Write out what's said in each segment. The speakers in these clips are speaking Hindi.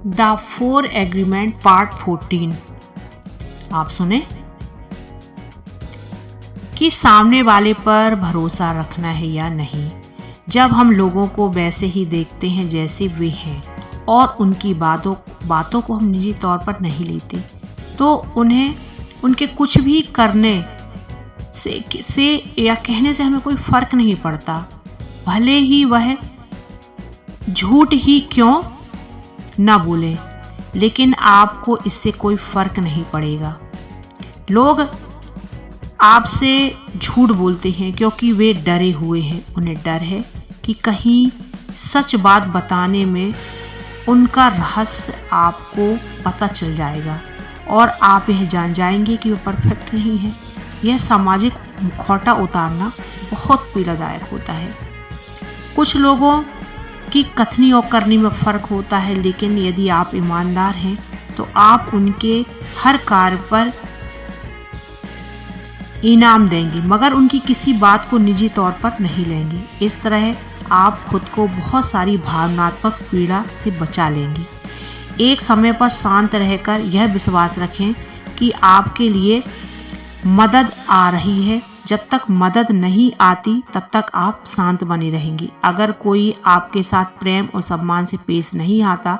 The four agreement part 14। आप सुने कि सामने वाले पर भरोसा रखना है या नहीं। जब हम लोगों को वैसे ही देखते हैं जैसे वे हैं और उनकी बातों को हम निजी तौर पर नहीं लेते, तो उन्हें उनके कुछ भी करने से या कहने से हमें कोई फर्क नहीं पड़ता, भले ही वह झूठ ही क्यों ना बोले। लेकिन आपको इससे कोई फर्क नहीं पड़ेगा। लोग आपसे झूठ बोलते हैं क्योंकि वे डरे हुए हैं। उन्हें डर है कि कहीं सच बात बताने में उनका रहस्य आपको पता चल जाएगा और आप यह जान जाएंगे कि वो परफेक्ट नहीं है। यह सामाजिक मुखौटा उतारना बहुत पीड़ादायक होता है। कुछ लोगों की कथनी और करनी में फर्क होता है, लेकिन यदि आप ईमानदार हैं तो आप उनके हर कार्य पर इनाम देंगे, मगर उनकी किसी बात को निजी तौर पर नहीं लेंगे। इस तरह आप खुद को बहुत सारी भावनात्मक पीड़ा से बचा लेंगे। एक समय पर शांत रहकर यह विश्वास रखें कि आपके लिए मदद आ रही है। जब तक मदद नहीं आती तब तक आप शांत बने रहेंगे। अगर कोई आपके साथ प्रेम और सम्मान से पेश नहीं आता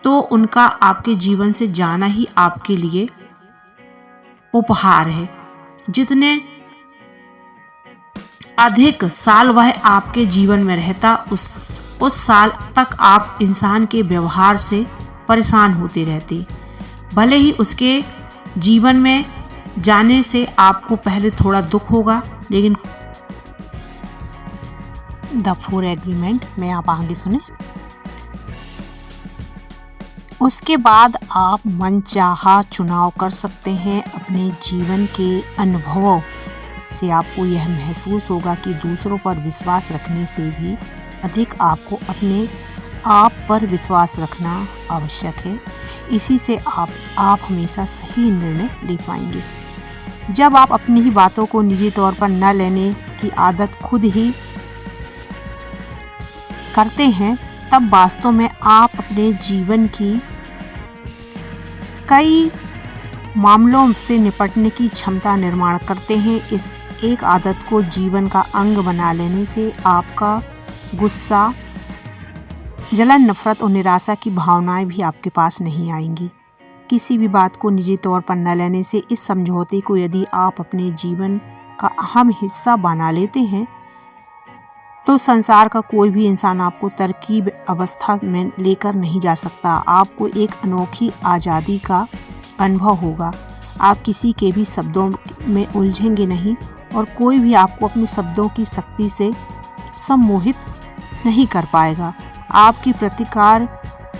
तो उनका आपके जीवन से जाना ही आपके लिए उपहार है। जितने अधिक साल वह आपके जीवन में रहता, उस साल तक आप इंसान के व्यवहार से परेशान होते रहते। भले ही उसके जीवन में जाने से आपको पहले थोड़ा दुख होगा, लेकिन द फोर एग्रीमेंट में आप आगे सुने। उसके बाद आप मनचाहा चुनाव कर सकते हैं। अपने जीवन के अनुभवों से आपको यह महसूस होगा कि दूसरों पर विश्वास रखने से भी अधिक आपको अपने आप पर विश्वास रखना आवश्यक है। इसी से आप हमेशा सही निर्णय ले पाएंगे। जब आप अपनी ही बातों को निजी तौर पर न लेने की आदत खुद ही करते हैं, तब वास्तव में आप अपने जीवन की कई मामलों से निपटने की क्षमता निर्माण करते हैं। इस एक आदत को जीवन का अंग बना लेने से आपका गुस्सा, जलन, नफरत और निराशा की भावनाएं भी आपके पास नहीं आएंगी। किसी भी बात को निजी तौर पर न लेने से इस समझौते को यदि आप अपने जीवन का अहम हिस्सा बना लेते हैं, तो संसार का कोई भी इंसान आपको तरकीब अवस्था में लेकर नहीं जा सकता। आपको एक अनोखी आज़ादी का अनुभव होगा। आप किसी के भी शब्दों में उलझेंगे नहीं और कोई भी आपको अपने शब्दों की शक्ति से सम्मोहित नहीं कर पाएगा। आपकी प्रतिकार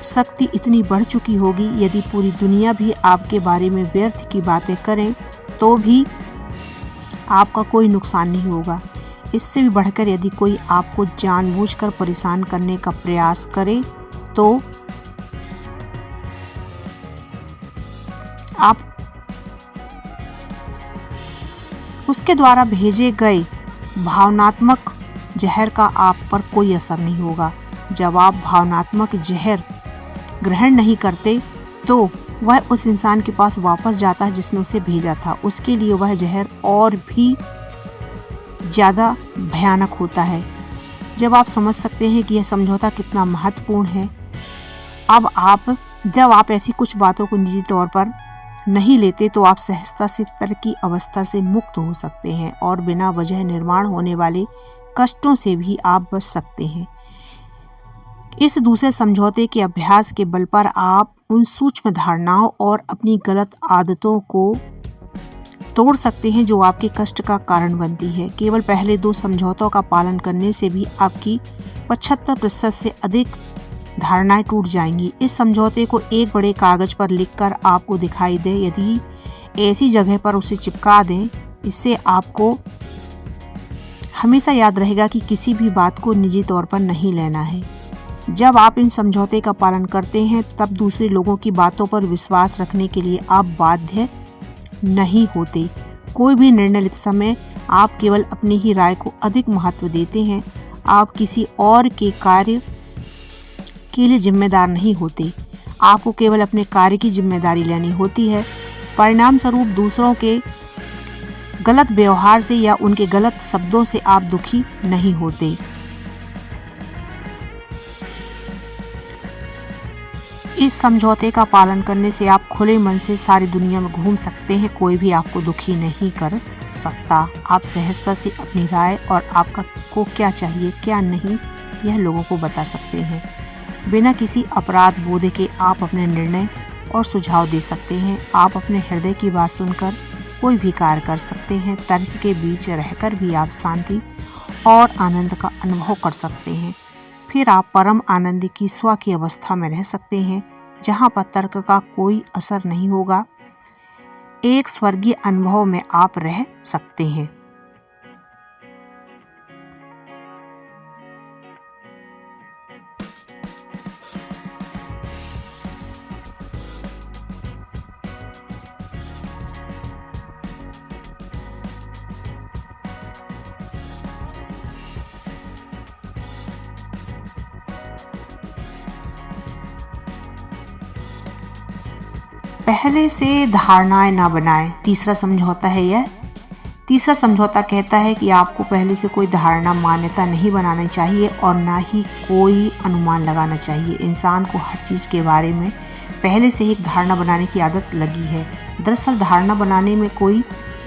शक्ति इतनी बढ़ चुकी होगी, यदि पूरी दुनिया भी आपके बारे में व्यर्थ की बातें करें तो भी आपका कोई नुकसान नहीं होगा। इससे भी बढ़कर यदि कोई आपको जानबूझकर परेशान करने का प्रयास करे तो आप उसके द्वारा भेजे गए भावनात्मक जहर का आप पर कोई असर नहीं होगा। जब आप भावनात्मक जहर ग्रहण नहीं करते तो वह उस इंसान के पास वापस जाता है जिसने उसे भेजा था। उसके लिए वह जहर और भी ज़्यादा भयानक होता है। जब आप समझ सकते हैं कि यह समझौता कितना महत्वपूर्ण है, जब आप ऐसी कुछ बातों को निजी तौर पर नहीं लेते तो आप सहजता से तर्क की अवस्था से मुक्त हो सकते हैं और बिना वजह निर्माण होने वाले कष्टों से भी आप बच सकते हैं। इस दूसरे समझौते के अभ्यास के बल पर आप उन सूक्ष्म धारणाओं और अपनी गलत आदतों को तोड़ सकते हैं जो आपके कष्ट का कारण बनती है। केवल पहले दो समझौतों का पालन करने से भी आपकी 75% से अधिक धारणाएं टूट जाएंगी। इस समझौते को एक बड़े कागज पर लिखकर आपको दिखाई दे, यदि ऐसी जगह पर उसे चिपका दें। इससे आपको हमेशा याद रहेगा कि किसी भी बात को निजी तौर पर नहीं लेना है। जब आप इन समझौते का पालन करते हैं तब दूसरे लोगों की बातों पर विश्वास रखने के लिए आप बाध्य नहीं होते। कोई भी निर्णय लेते समय आप केवल अपनी ही राय को अधिक महत्व देते हैं। आप किसी और के कार्य के लिए जिम्मेदार नहीं होते। आपको केवल अपने कार्य की जिम्मेदारी लेनी होती है। परिणाम स्वरूप दूसरों के गलत व्यवहार से या उनके गलत शब्दों से आप दुखी नहीं होते। इस समझौते का पालन करने से आप खुले मन से सारी दुनिया में घूम सकते हैं। कोई भी आपको दुखी नहीं कर सकता। आप सहजता से अपनी राय और आपका को क्या चाहिए क्या नहीं यह लोगों को बता सकते हैं। बिना किसी अपराध बोध के आप अपने निर्णय और सुझाव दे सकते हैं। आप अपने हृदय की बात सुनकर कोई भी कार्य कर सकते हैं। तर्क के बीच रहकर भी आप शांति और आनंद का अनुभव कर सकते हैं। फिर आप परम आनंद की स्व की अवस्था में रह सकते हैं, जहाँ पर तर्क का कोई असर नहीं होगा। एक स्वर्गीय अनुभव में आप रह सकते हैं। पहले से धारणाएं ना बनाएं। तीसरा समझौता है यह। तीसरा समझौता कहता है कि आपको पहले से कोई धारणा मान्यता नहीं बनानी चाहिए और ना ही कोई अनुमान लगाना चाहिए। इंसान को हर चीज़ के बारे में पहले से ही एक धारणा बनाने की आदत लगी है। दरअसल धारणा बनाने में कोई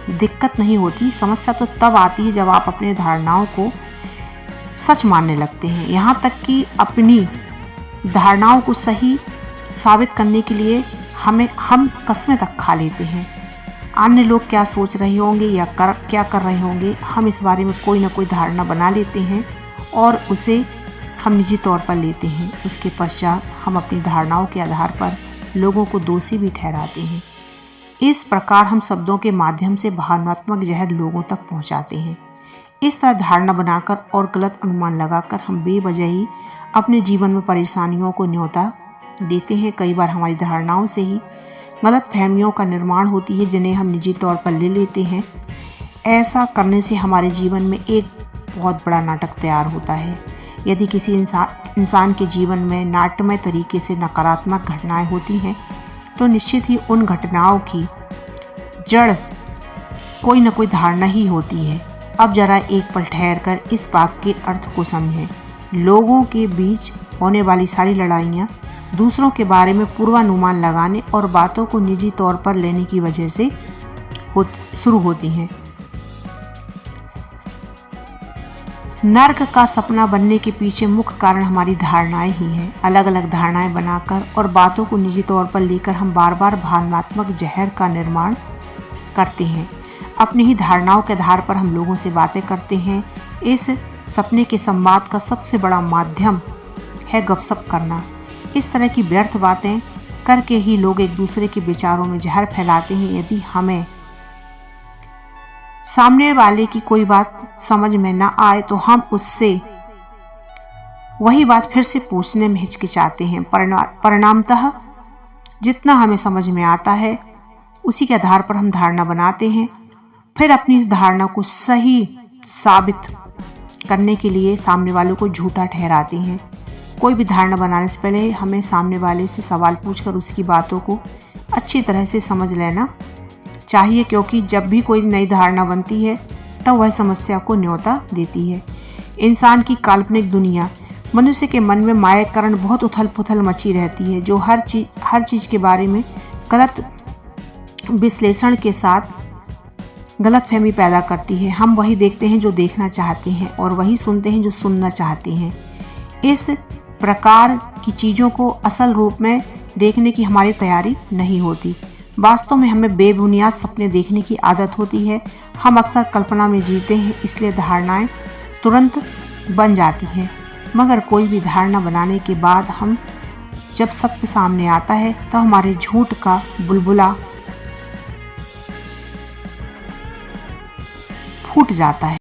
दिक्कत नहीं होती। समस्या तो तब आती है जब आप अपनी धारणाओं को सच मानने लगते हैं। यहाँ तक कि अपनी धारणाओं को सही साबित करने के लिए हम कस्में तक खा लेते हैं। अन्य लोग क्या सोच रहे होंगे या क्या कर रहे होंगे, हम इस बारे में कोई ना कोई धारणा बना लेते हैं और उसे हम निजी तौर पर लेते हैं। उसके पश्चात हम अपनी धारणाओं के आधार पर लोगों को दोषी भी ठहराते हैं। इस प्रकार हम शब्दों के माध्यम से भावनात्मक जहर लोगों तक पहुंचाते हैं। इस तरह धारणा बनाकर और गलत अनुमान लगाकर हम बेवजह ही अपने जीवन में परेशानियों को न्योता देते हैं। कई बार हमारी धारणाओं से ही गलत फहमियों का निर्माण होती है, जिन्हें हम निजी तौर पर ले लेते हैं। ऐसा करने से हमारे जीवन में एक बहुत बड़ा नाटक तैयार होता है। यदि किसी इंसान के जीवन में नाट्यमय तरीके से नकारात्मक घटनाएं होती हैं, तो निश्चित ही उन घटनाओं की जड़ कोई न कोई धारणा ही होती है। अब जरा एक पल ठहर कर इस वाक्य के अर्थ को समझें। लोगों के बीच होने वाली सारी लड़ाइयाँ दूसरों के बारे में पूर्वानुमान लगाने और बातों को निजी तौर पर लेने की वजह से शुरू होती हैं। नर्क का सपना बनने के पीछे मुख्य कारण हमारी धारणाएं ही हैं। अलग अलग धारणाएं बनाकर और बातों को निजी तौर पर लेकर हम बार बार भावनात्मक जहर का निर्माण करते हैं। अपनी ही धारणाओं के आधार पर हम लोगों से बातें करते हैं। इस सपने के संवाद का सबसे बड़ा माध्यम है गपशप करना। इस तरह की व्यर्थ बातें करके ही लोग एक दूसरे के विचारों में जहर फैलाते हैं। यदि हमें सामने वाले की कोई बात समझ में ना आए तो हम उससे वही बात फिर से पूछने में हिचकिचाते हैं। परिणामतः जितना हमें समझ में आता है उसी के आधार पर हम धारणा बनाते हैं। फिर अपनी इस धारणा को सही साबित करने के लिए सामने वालों को झूठा ठहराते हैं। कोई भी धारणा बनाने से पहले हमें सामने वाले से सवाल पूछकर उसकी बातों को अच्छी तरह से समझ लेना चाहिए, क्योंकि जब भी कोई नई धारणा बनती है तब वह समस्या को न्योता देती है। इंसान की काल्पनिक दुनिया, मनुष्य के मन में माया के कारण बहुत उथल पुथल मची रहती है, जो हर चीज़ के बारे में गलत विश्लेषण के साथ गलतफहमी पैदा करती है। हम वही देखते हैं जो देखना चाहते हैं और वही सुनते हैं जो सुनना चाहते हैं। इस प्रकार की चीज़ों को असल रूप में देखने की हमारी तैयारी नहीं होती। वास्तव में हमें बेबुनियाद सपने देखने की आदत होती है। हम अक्सर कल्पना में जीते हैं, इसलिए धारणाएं तुरंत बन जाती हैं। मगर कोई भी धारणा बनाने के बाद हम जब सत्य सामने आता है तो हमारे झूठ का बुलबुला फूट जाता है।